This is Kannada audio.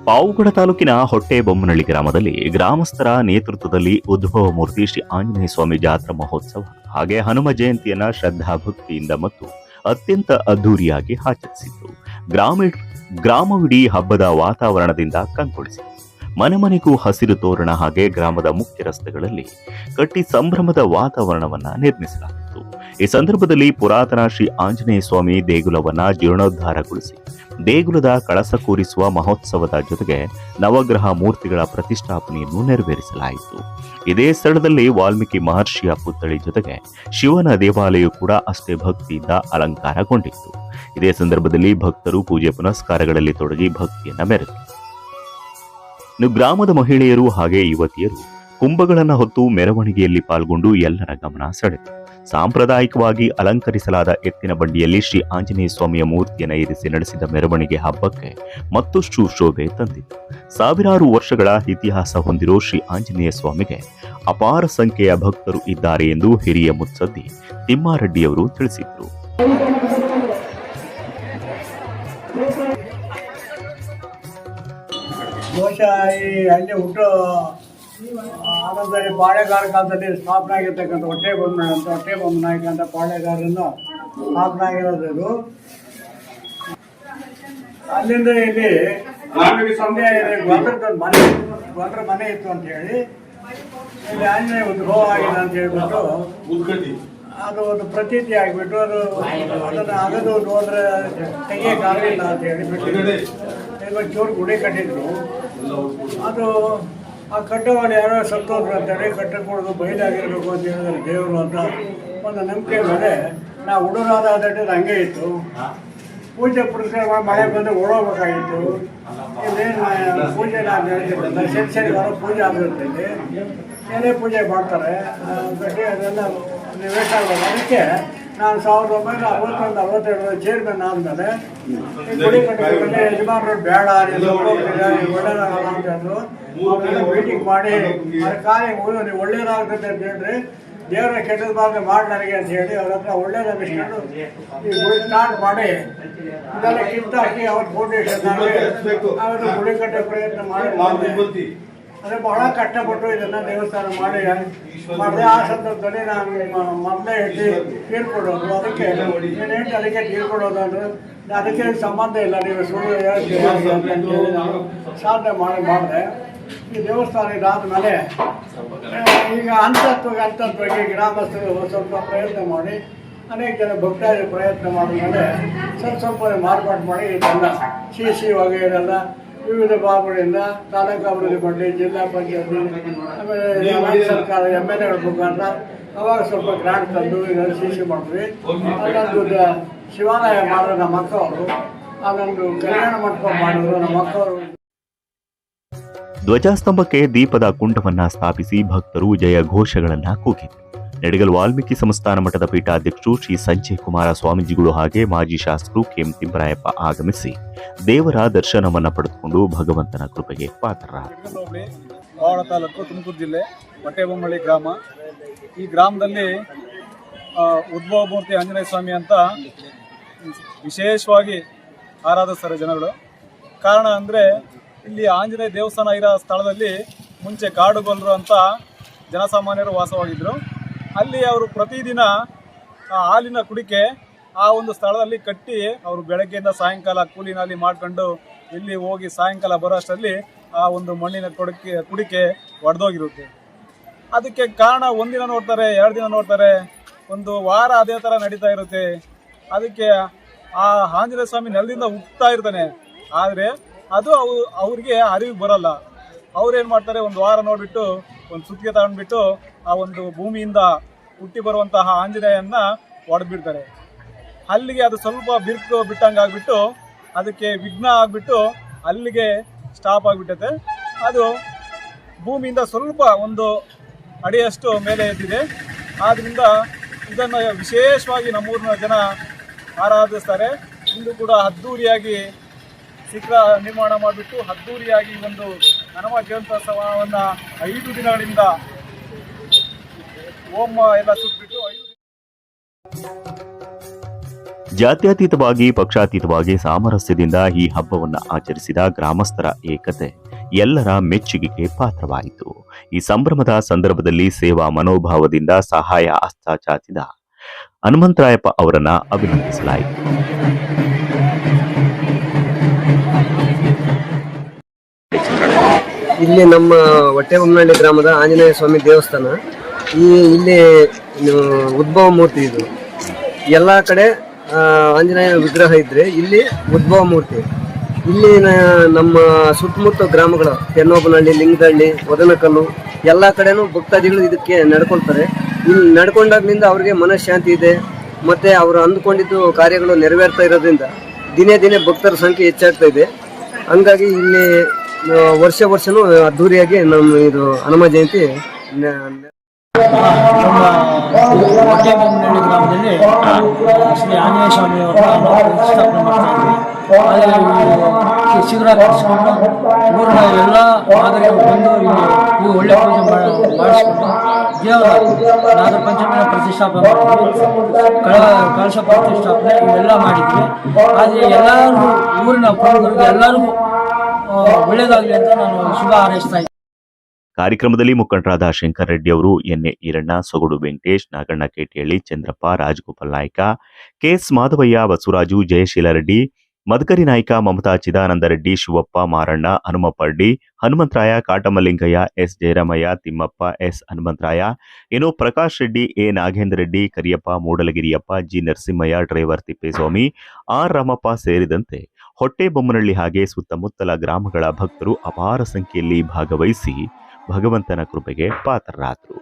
ಪಾವುಗಡ ತಾಲೂಕಿನ ಹೊಟ್ಟೆಬೊಮ್ಮನಹಳ್ಳಿ ಗ್ರಾಮದಲ್ಲಿ ಗ್ರಾಮಸ್ಥರ ನೇತೃತ್ವದಲ್ಲಿ ಉದ್ಭವ ಮೂರ್ತಿ ಶ್ರೀ ಆಂಜನೇಯ ಸ್ವಾಮಿ ಜಾತ್ರಾ ಮಹೋತ್ಸವ ಹಾಗೆ ಹನುಮ ಜಯಂತಿಯನ್ನ ಶ್ರದ್ಧಾಭಕ್ತಿಯಿಂದ ಮತ್ತು ಅತ್ಯಂತ ಅದ್ದೂರಿಯಾಗಿ ಆಚರಿಸಿತ್ತು. ಗ್ರಾಮವಿಡೀ ಹಬ್ಬದ ವಾತಾವರಣದಿಂದ ಕಂಗೊಳಿಸಿತು. ಮನೆ ಮನೆಗೂ ಹಸಿರು ತೋರಣ ಹಾಗೆ ಗ್ರಾಮದ ಮುಖ್ಯ ರಸ್ತೆಗಳಲ್ಲಿ ಕಟ್ಟಿ ಸಂಭ್ರಮದ ವಾತಾವರಣವನ್ನ ನಿರ್ಮಿಸಲಾಗಿತ್ತು. ಈ ಸಂದರ್ಭದಲ್ಲಿ ಪುರಾತನ ಶ್ರೀ ಆಂಜನೇಯ ಸ್ವಾಮಿ ದೇಗುಲವನ್ನ ಜೀರ್ಣೋದ್ಧಾರಗೊಳಿಸಿ ದೇಗುಲದ ಕಳಸ ಕೂರಿಸುವ ಮಹೋತ್ಸವದ ಜೊತೆಗೆ ನವಗ್ರಹ ಮೂರ್ತಿಗಳ ಪ್ರತಿಷ್ಠಾಪನೆಯನ್ನು ನೆರವೇರಿಸಲಾಯಿತು. ಇದೇ ಸ್ಥಳದಲ್ಲಿ ವಾಲ್ಮೀಕಿ ಮಹರ್ಷಿಯ ಪುತ್ಥಳಿ ಜೊತೆಗೆ ಶಿವನ ದೇವಾಲಯ ಕೂಡ ಅಷ್ಟೇ ಭಕ್ತಿಯಿಂದ ಅಲಂಕಾರಗೊಂಡಿತ್ತು. ಇದೇ ಸಂದರ್ಭದಲ್ಲಿ ಭಕ್ತರು ಪೂಜೆ ಪುನಸ್ಕಾರಗಳಲ್ಲಿ ತೊಡಗಿ ಭಕ್ತಿಯನ್ನ ಮೆರೆದರು. ಇನ್ನು ಗ್ರಾಮದ ಮಹಿಳೆಯರು ಹಾಗೆ ಯುವತಿಯರು ಕುಂಭಗಳನ್ನು ಹೊತ್ತು ಮೆರವಣಿಗೆಯಲ್ಲಿ ಪಾಲ್ಗೊಂಡು ಎಲ್ಲರ ಗಮನ ಸೆಳೆದರು. ಸಾಂಪ್ರದಾಯಿಕವಾಗಿ ಅಲಂಕರಿಸಲಾದ ಎತ್ತಿನ ಬಂಡಿಯಲ್ಲಿ ಶ್ರೀ ಆಂಜನೇಯ ಸ್ವಾಮಿಯ ಮೂರ್ತಿಯನ್ನು ಇರಿಸಿ ನಡೆಸಿದ ಮೆರವಣಿಗೆ ಹಬ್ಬಕ್ಕೆ ಮತ್ತಷ್ಟು ಶೋಭೆ ತಂದಿತು. ಸಾವಿರಾರು ವರ್ಷಗಳ ಇತಿಹಾಸ ಹೊಂದಿರೋ ಶ್ರೀ ಆಂಜನೇಯ ಸ್ವಾಮಿಗೆ ಅಪಾರ ಸಂಖ್ಯೆಯ ಭಕ್ತರು ಇದ್ದಾರೆ ಎಂದು ಹಿರಿಯ ಮುತ್ಸದ್ದಿ ತಿಮ್ಮಾರೆಡ್ಡಿಯವರು ತಿಳಿಸಿದರು. ಬಹುಶಃ ಈ ಅಲ್ಲಿ ಹುಟ್ಟು ಆನಂದದಲ್ಲಿ ಪಾಳೆಗಾರ ಕಾಲದಲ್ಲಿ ಸ್ಥಾಪನೆ ಆಗಿರ್ತಕ್ಕಂಥ ಹೊಟ್ಟೆಬೊಮ್ಮನಾಯಕ ಅಂತ ಪಾಳೆಗಾರರಿಂದ ಸ್ಥಾಪನೆ ಆಗಿರೋದು. ಅಲ್ಲಿಂದ ಇಲ್ಲಿ ಗೊಂದ್ರ ಮನೆ ಇತ್ತು ಅಂತ ಹೇಳಿ ಇಲ್ಲಿ ಆಂಜನೇಯ ಉದ್ಭವ ಆಗಿದೆ ಅಂತ ಹೇಳ್ಬಿಟ್ಟು ಅದು ಒಂದು ಪ್ರತೀತಿ ಆಗಿಬಿಟ್ಟು ಅದನ್ನು ಅಗದು ನೋಡಿದ್ರೆ ತೆಗಿಯೋಕ್ಕಾಗಲಿಲ್ಲ ಅಂತ ಹೇಳಿಬಿಟ್ಟು ಚೂರು ಗುಡಿ ಕಟ್ಟಿದ್ರು. ಅದು ಆ ಕಟ್ಟೋರು ಯಾರೋ ಸತ್ತೋದ್ರು ಅಂತೇಳಿ ಕಟ್ಟಕೊಡೋದು ಬಯಲಾಗಿರ್ಬೇಕು ಅಂತ ಹೇಳಿದ್ರೆ ದೇವರು ಅಂತ ಒಂದು ನಂಬಿಕೆ ಮೇಲೆ ನಾವು ಹುಡುಗರಾದ ಅದಕ್ಕೆ ಹಂಗೆ ಇತ್ತು. ಪೂಜೆ ಪುರಸ್ಕಾರ ಮಳೆ ಬಂದು ಓಡೋಗ್ಬೇಕಾಗಿತ್ತು. ಇಲ್ಲೇನು ಪೂಜೆ ನಾನು ಹೇಳ್ತಿದ್ದೆ ಶನಿವಾರ ಪೂಜೆ ಆಗಿರ್ತೈತಿ, ಏನೇ ಪೂಜೆ ಮಾಡ್ತಾರೆ ಗಟ್ಟಿ ಅದೆಲ್ಲ ವೇಸ್ಟ್ ಆಗೋದು. ಅದಕ್ಕೆ ನಾನು 1961-62 ಚೇರ್ಮನ್ ಆದಮೇಲೆ ಗುಡಿ ಕಟ್ಟಬೇಕಂದ್ರೆ ಯಜಮಾನರು ಬೇಡ ಒಳ್ಳೇದಾಗಲ್ಲ ಅಂತ ಹೇಳಿದ್ರು. ಮೀಟಿಂಗ್ ಮಾಡಿ ಅದ್ರ ಕಾರ್ಯ ನೀವು ಒಳ್ಳೇದಾಗ್ತದೆ ಅಂತ ಹೇಳ್ರಿ, ದೇವರ ಕೆಟ್ಟದ ಭಾಗ ಮಾಡಿ ನನಗೆ ಅಂತ ಹೇಳಿ ಅವ್ರ ಹತ್ರ ಒಳ್ಳೇದಾಗಿಸ್ಕೊಂಡು ಈ ಗುಡಿ ಸ್ಟಾರ್ಟ್ ಮಾಡಿ ಇದೆಲ್ಲ ಕಿತ್ತಾಕಿ ಅವ್ರ ಫೌಂಡೇಶನ್ ಅವರು ಗುಡಿ ಕಟ್ಟೋ ಪ್ರಯತ್ನ ಮಾಡಿ ಅದೇ ಬಹಳ ಕಷ್ಟಪಟ್ಟು ಇದನ್ನ ದೇವಸ್ಥಾನ ಮಾಡಿದೆ. ಆ ಸಂದರ್ಭದಲ್ಲಿ ನಾನು ಮೊದಲೇ ಹೇಳಿ ತೀರ್ಕೊಡೋದು, ಅದಕ್ಕೆ ಏನೇನು ಅದಕ್ಕೆ ತೀರ್ಕೊಡೋದು ಅಂದ್ರೆ ಅದಕ್ಕೆ ಸಂಬಂಧ ಇಲ್ಲ, ನೀವು ಸುಳ್ಳು ಅಂತೇಳಿ ನಾನು ಸಾಧನೆ ಮಾಡಿದೆ. ಈ ದೇವಸ್ಥಾನ ಇದಾದ್ಮೇಲೆ ಈಗ ಹಂತತ್ವಕ್ಕೆ ಗ್ರಾಮಸ್ಥರು ಸ್ವಲ್ಪ ಪ್ರಯತ್ನ ಮಾಡಿ ಅನೇಕ ಜನ ಭಕ್ತಾದಿ ಪ್ರಯತ್ನ ಮಾಡಿದ್ಮೇಲೆ ಸ್ವಲ್ಪ ಮಾರ್ಪಾಡು ಮಾಡಿ ಇದೆಲ್ಲ ಸಿ ವಗೈರೆಲ್ಲ ವಿವಿಧ ಭಾಗಗಳಿಂದ ತಾಲೂಕು ಅಭಿವೃದ್ಧಿ ಮಂಡಳಿ, ಜಿಲ್ಲಾ ಪಂಚಾಯತಿ, ಆಮೇಲೆ ರಾಜ್ಯ ಸರ್ಕಾರ MLAಗಳ ಮುಖಾಂತರ ಅವಾಗ ಸ್ವಲ್ಪ ಗ್ರಾಂಟ್ ತಂದು ಇದನ್ನು ಸಿ ಮಾಡಿದ್ವಿ. ಅಲ್ಲೊಂದು ಶಿವಾಲಯ ಮಾಡಿದ್ರು ನಮ್ಮ ಅಕ್ಕವರು, ಅದೊಂದು ಕಲ್ಯಾಣ ಮಂಟಪ ಮಾಡಿದ್ರು ನಮ್ಮ ಅಕ್ಕವರು. ಧ್ವಜಸ್ತಂಭಕ್ಕೆ ದೀಪದ ಕುಂಡವನ್ನ ಸ್ಥಾಪಿಸಿ ಭಕ್ತರು ಜಯ ಘೋಷಗಳನ್ನ ಕೂಗಿದರು. ನೆಡಗಲ್ ವಾಲ್ಮೀಕಿ ಸಂಸ್ಥಾನ ಮಠದ ಪೀಠಾಧ್ಯಕ್ಷರು ಶ್ರೀ ಸಂಜಯ್ ಕುಮಾರ ಸ್ವಾಮೀಜಿಗಳು ಹಾಗೆ ಮಾಜಿ ಶಾಸಕರು ಕೆಎಂ ತಿಮ್ಮರಾಯಪ್ಪ ಆಗಮಿಸಿ ದೇವರ ದರ್ಶನವನ್ನ ಪಡೆದುಕೊಂಡು ಭಗವಂತನ ಕೃಪೆಗೆ ಪಾತ್ರರಾದರು. ಪಾವಗಡ ತಾಲೂಕು, ತುಮಕೂರು ಜಿಲ್ಲೆ, ಹೊಟ್ಟೆಬೊಮ್ಮನಹಳ್ಳಿ ಗ್ರಾಮ. ಈ ಗ್ರಾಮದಲ್ಲಿ ಉದ್ಭವ ಮೂರ್ತಿ ಆಂಜನೇಯ ಸ್ವಾಮಿ ಅಂತ ವಿಶೇಷವಾಗಿ ಆರಾಧಿಸ್ತಾರೆ ಜನಗಳು. ಕಾರಣ ಅಂದರೆ ಇಲ್ಲಿ ಆಂಜನೇಯ ದೇವಸ್ಥಾನ ಇರೋ ಸ್ಥಳದಲ್ಲಿ ಮುಂಚೆ ಕಾಡುಗೊಲ್ಲರು ಅಂತ ಜನಸಾಮಾನ್ಯರು ವಾಸವಾಗಿದ್ದರು. ಅಲ್ಲಿ ಅವರು ಪ್ರತಿದಿನ ಹಾಲಿನ ಕುಡಿಕೆ ಆ ಒಂದು ಸ್ಥಳದಲ್ಲಿ ಕಟ್ಟಿ ಅವರು ಬೆಳಗ್ಗೆಯಿಂದ ಸಾಯಂಕಾಲ ಕೂಲಿನಲ್ಲಿ ಮಾಡ್ಕೊಂಡು ಇಲ್ಲಿ ಹೋಗಿ ಸಾಯಂಕಾಲ ಬರೋ ಅಷ್ಟರಲ್ಲಿ ಆ ಒಂದು ಮಣ್ಣಿನ ಕುಡಿಕೆ ಒಡೆದೋಗಿರುತ್ತೆ. ಅದಕ್ಕೆ ಕಾರಣ ಒಂದಿನ ನೋಡ್ತಾರೆ, 2 ದಿನ ನೋಡ್ತಾರೆ, ಒಂದು ವಾರ ಅದೇ ಥರ ನಡೀತಾ ಇರುತ್ತೆ. ಅದಕ್ಕೆ ಆ ಆಂಜನೇಯ ಸ್ವಾಮಿ ನೆಲದಿಂದ ಹುಟ್ಟುತ್ತಾ ಇರ್ತಾನೆ, ಆದರೆ ಅದು ಅವ್ರಿಗೆ ಅರಿವು ಬರಲ್ಲ. ಅವ್ರೇನು ಮಾಡ್ತಾರೆ, ಒಂದು ವಾರ ನೋಡಿಬಿಟ್ಟು ಒಂದು ಸುತ್ತಿಗೆ ತಗೊಂಡ್ಬಿಟ್ಟು ಆ ಒಂದು ಭೂಮಿಯಿಂದ ಹುಟ್ಟಿ ಬರುವಂತಹ ಆಂಜನೇಯನ್ನ ಹೊಡೆದ್ಬಿಡ್ತಾರೆ. ಅಲ್ಲಿಗೆ ಅದು ಸ್ವಲ್ಪ ಬಿಟ್ಟಂಗೆ ಆಗಿಬಿಟ್ಟು ಅದಕ್ಕೆ ವಿಘ್ನ ಆಗಿಬಿಟ್ಟು ಅಲ್ಲಿಗೆ ಸ್ಟಾಪ್ ಆಗಿಬಿಟ್ಟೈತೆ. ಅದು ಭೂಮಿಯಿಂದ ಸ್ವಲ್ಪ ಒಂದು ಅಡಿಯಷ್ಟು ಮೇಲೆ ಎದ್ದಿದೆ. ಆದ್ದರಿಂದ ಇದನ್ನು ವಿಶೇಷವಾಗಿ ನಮ್ಮೂರಿನ ಜನ ಆರಾಧಿಸ್ತಾರೆ. ಇಂದು ಕೂಡ ಅದ್ದೂರಿಯಾಗಿ ಶಿಖರ ನಿರ್ಮಾಣ ಮಾಡಿಬಿಟ್ಟು ಅದ್ದೂರಿಯಾಗಿ ಒಂದು ಹನುಮ ಜಯಂತ್ಯೋತ್ಸವವನ್ನು 5 ದಿನಗಳಿಂದ ಹೋಮ ಎಲ್ಲ ಸುಟ್ಬಿಟ್ಟು ಜಾತ್ಯತೀತವಾಗಿ ಪಕ್ಷಾತೀತವಾಗಿ ಸಾಮರಸ್ಯದಿಂದ ಈ ಹಬ್ಬವನ್ನು ಆಚರಿಸಿದ ಗ್ರಾಮಸ್ಥರ ಏಕತೆ ಎಲ್ಲರ ಮೆಚ್ಚುಗೆಗೆ ಪಾತ್ರವಾಯಿತು. ಈ ಸಂಭ್ರಮದ ಸಂದರ್ಭದಲ್ಲಿ ಸೇವಾ ಮನೋಭಾವದಿಂದ ಸಹಾಯ ಹಸ್ತ ಚಾಚಿದ ಹನುಮಂತರಾಯಪ್ಪ ಅವರನ್ನ ಅಭಿನಂದಿಸಲಾಯಿತು. ಇಲ್ಲಿ ನಮ್ಮ ಹೊಟ್ಟೆಬೊಮ್ಮನಹಳ್ಳಿ ಗ್ರಾಮದ ಆಂಜನೇಯ ಸ್ವಾಮಿ ದೇವಸ್ಥಾನ. ಇಲ್ಲಿ ಉದ್ಭವ ಮೂರ್ತಿ ಇದು. ಎಲ್ಲ ಕಡೆ ಆಂಜನೇಯ ವಿಗ್ರಹ ಇದ್ರೆ ಇಲ್ಲಿ ಉದ್ಭವ ಮೂರ್ತಿ. ಇಲ್ಲಿ ನಮ್ಮ ಸುತ್ತಮುತ್ತ ಗ್ರಾಮಗಳು ಕೆನ್ನೋಬನಹಳ್ಳಿ, ಲಿಂಗದಹಳ್ಳಿ, ಒದನಕಲ್ಲು ಎಲ್ಲ ಕಡೆನೂ ಭಕ್ತಾದಿಗಳು ಇದಕ್ಕೆ ನಡ್ಕೊಳ್ತಾರೆ. ಇಲ್ಲಿ ನಡ್ಕೊಂಡಾಗ್ಲಿಂದ ಅವ್ರಿಗೆ ಮನಃಶಾಂತಿ ಇದೆ, ಮತ್ತೆ ಅವರು ಅಂದುಕೊಂಡಿದ್ದು ಕಾರ್ಯಗಳು ನೆರವೇರ್ತಾ ಇರೋದ್ರಿಂದ ದಿನೇ ದಿನೇ ಭಕ್ತರ ಸಂಖ್ಯೆ ಹೆಚ್ಚಾಗ್ತಾ ಇದೆ. ಹಂಗಾಗಿ ಇಲ್ಲಿ ವರ್ಷನೂ ಅದ್ದೂರಿಯಾಗಿ ನಮ್ಮ ಇದು ಹನುಮ ಜಯಂತಿ ನಮ್ಮ ಹೊಟ್ಟೆಬೊಮ್ಮನಹಳ್ಳಿ ಗ್ರಾಮದಲ್ಲಿ ಶ್ರೀ ಆಂಜನೇಯ ಸ್ವಾಮಿಯವರನ್ನ ಪ್ರತಿಷ್ಠಾಪನೆ ಮಾಡ್ತಾ ಇದ್ವಿ. ಆದರೆ ಶಿವರಾತ್ರಿ ಮಾಡಿಸ್ಕೊಂಡು ಊರಿನ ಎಲ್ಲ ನಾಗರಿಕರು ಬಂದು ಇಲ್ಲಿ ಒಳ್ಳೆ ಪೂಜೆ ಮಾಡಿಸ್ಕೊಂಡು ದೇವರ ನಾಗರ ಪಂಚಮಿನ ಪ್ರತಿಷ್ಠಾಪನೆ ಮಾಡಿದ್ವಿ, ಕಳಶ ಪ್ರತಿಷ್ಠಾಪನೆ ಇವೆಲ್ಲ ಮಾಡಿದ್ವಿ. ಆದರೆ ಎಲ್ಲರಿಗೂ ಊರಿನ ಪ್ರಮುಖರಿಗೆ ಎಲ್ಲರಿಗೂ ಒಳ್ಳೆಯದಾಗಲಿ ಅಂತ ನಾನು ಶುಭ ಹಾರೈಸ್ತಾ ಇದ್ದೀನಿ. ಕಾರ್ಯಕ್ರಮದಲ್ಲಿ ಮುಖಂಡರಾದ ಶಂಕರ್ ರೆಡ್ಡಿ ಅವರು, N A Eeranna, Sogadu Venkatesh, Naganna Ketihalli, Chandrappa, Rajagopal Naik, K S Madhavaiah, Basavaraju, Jayasheela Reddy, Madakari Naik, Mamata, Chidananda Reddy, Shivappa, Maranna, Hanumappa Reddy, Hanumantharaya, Katamallingaiah, S Jayaramaiah, Thimmappa, S Hanumantharaya, ಇನ್ನು Prakash Reddy, A Nagendra Reddy, Kariyappa, Moodalagiriyappa, G Narasimhaiah, driver Thippeswamy, R Ramappa ಸೇರಿದಂತೆ ಹೊಟ್ಟೆಬೊಮ್ಮನಹಳ್ಳಿ ಹಾಗೆ ಸುತ್ತಮುತ್ತಲ ಗ್ರಾಮಗಳ ಭಕ್ತರು ಅಪಾರ ಸಂಖ್ಯೆಯಲ್ಲಿ ಭಾಗವಹಿಸಿ ಭಗವಂತನ ಕೃಪೆಗೆ ಪಾತ್ರರಾದರು.